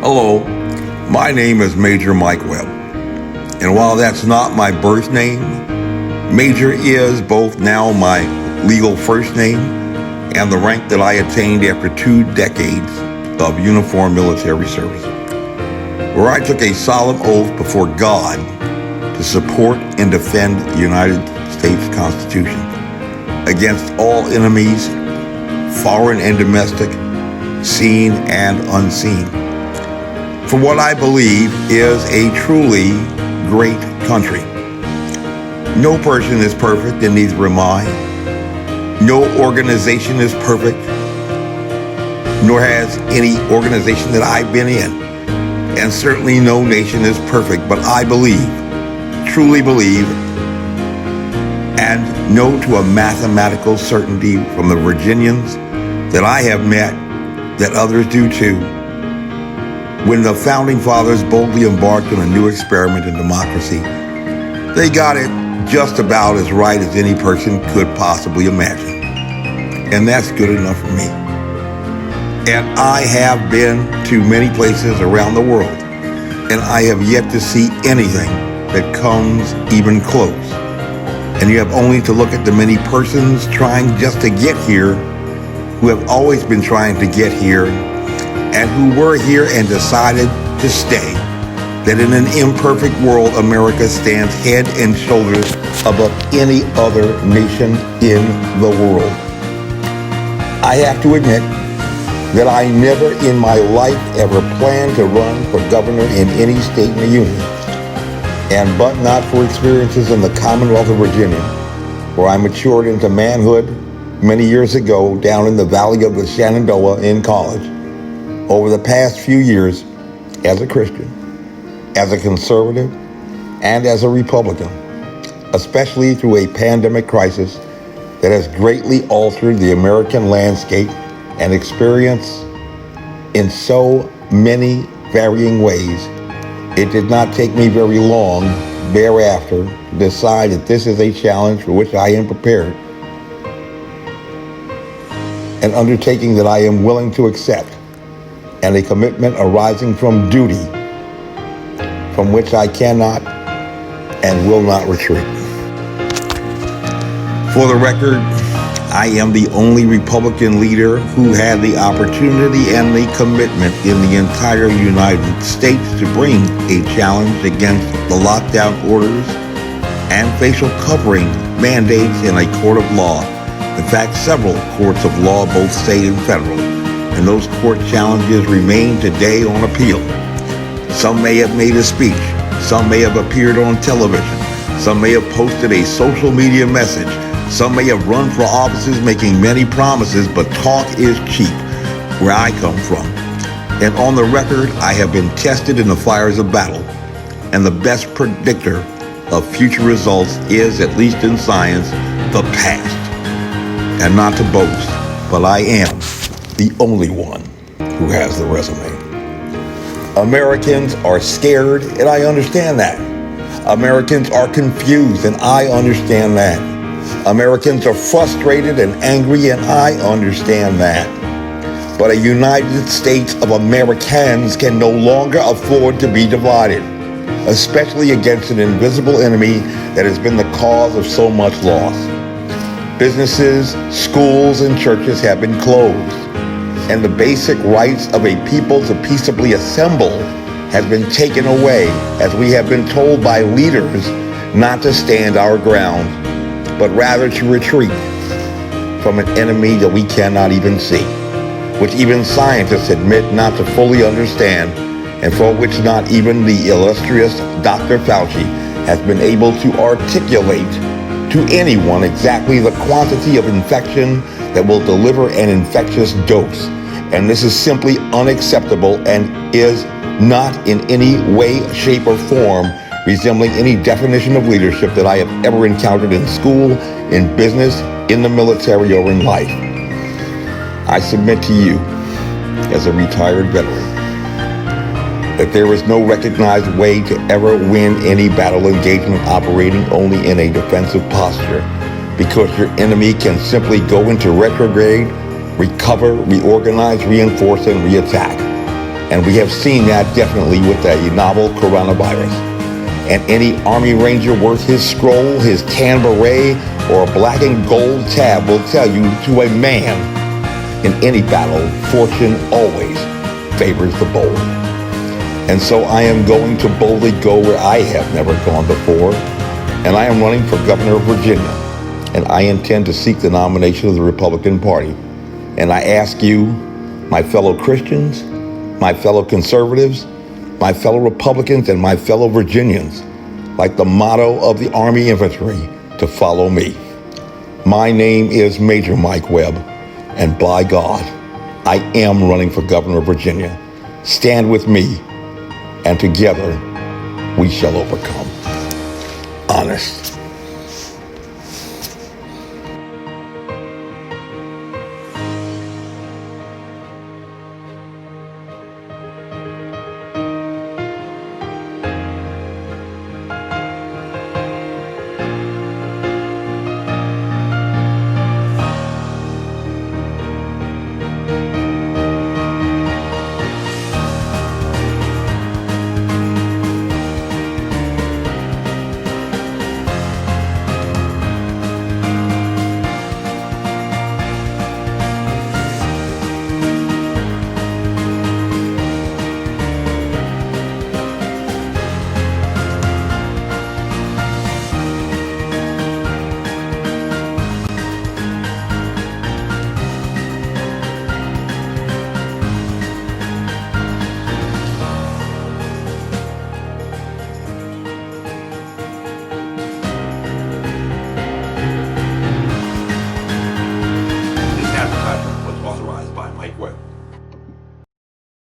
Hello, my name is Major Mike Webb, and while that's not my birth name, Major is both now my legal first name and the rank that I attained after 2 decades of uniformed military service, where I took a solemn oath before God to support and defend the United States Constitution against all enemies, foreign and domestic, seen and unseen, for what I believe is a truly great country. No person is perfect, and neither am I. No organization is perfect, nor has any organization that I've been in. And certainly no nation is perfect, but I believe, truly believe, and know to a mathematical certainty from the Virginians that I have met, that others do too, when the Founding Fathers boldly embarked on a new experiment in democracy, they got it just about as right as any person could possibly imagine. And that's good enough for me. And I have been to many places around the world, and I have yet to see anything that comes even close. And you have only to look at the many persons trying just to get here, who have always been trying to get here, and who were here and decided to stay, that in an imperfect world, America stands head and shoulders above any other nation in the world. I have to admit that I never in my life ever planned to run for governor in any state in the union, and but not for experiences in the Commonwealth of Virginia, where I matured into manhood many years ago down in the valley of the Shenandoah in college. Over the past few years, as a Christian, as a conservative, and as a Republican, especially through a pandemic crisis that has greatly altered the American landscape and experience in so many varying ways, it did not take me very long thereafter to decide that this is a challenge for which I am prepared, an undertaking that I am willing to accept, and a commitment arising from duty from which I cannot and will not retreat. For the record, I am the only Republican leader who had the opportunity and the commitment in the entire United States to bring a challenge against the lockdown orders and facial covering mandates in a court of law. In fact, several courts of law, both state and federal, and those court challenges remain today on appeal. Some may have made a speech, some may have appeared on television, some may have posted a social media message, some may have run for offices making many promises, but talk is cheap where I come from. And on the record, I have been tested in the fires of battle, and the best predictor of future results is, at least in science, the past. And not to boast, but I am the only one who has the resume. Americans are scared, and I understand that. Americans are confused, and I understand that. Americans are frustrated and angry, and I understand that. But a United States of Americans can no longer afford to be divided, especially against an invisible enemy that has been the cause of so much loss. Businesses, schools, and churches have been closed, and the basic rights of a people to peaceably assemble has been taken away, as we have been told by leaders not to stand our ground, but rather to retreat from an enemy that we cannot even see, which even scientists admit not to fully understand, and for which not even the illustrious Dr. Fauci has been able to articulate to anyone exactly the quantity of infection that will deliver an infectious dose. And this is simply unacceptable and is not in any way, shape, or form resembling any definition of leadership that I have ever encountered in school, in business, in the military, or in life. I submit to you, as a retired veteran, that there is no recognized way to ever win any battle engagement operating only in a defensive posture, because your enemy can simply go into retrograde, recover, reorganize, reinforce, and reattack. And we have seen that definitely with the novel coronavirus. And any Army Ranger worth his scroll, his tan beret, or a black and gold tab will tell you to a man, in any battle, fortune always favors the bold. And so I am going to boldly go where I have never gone before, and I am running for governor of Virginia, and I intend to seek the nomination of the Republican Party. And I ask you, my fellow Christians, my fellow conservatives, my fellow Republicans, and my fellow Virginians, like the motto of the Army Infantry, to follow me. My name is Major Mike Webb, and by God, I am running for governor of Virginia. Stand with me, and together we shall overcome. Honest.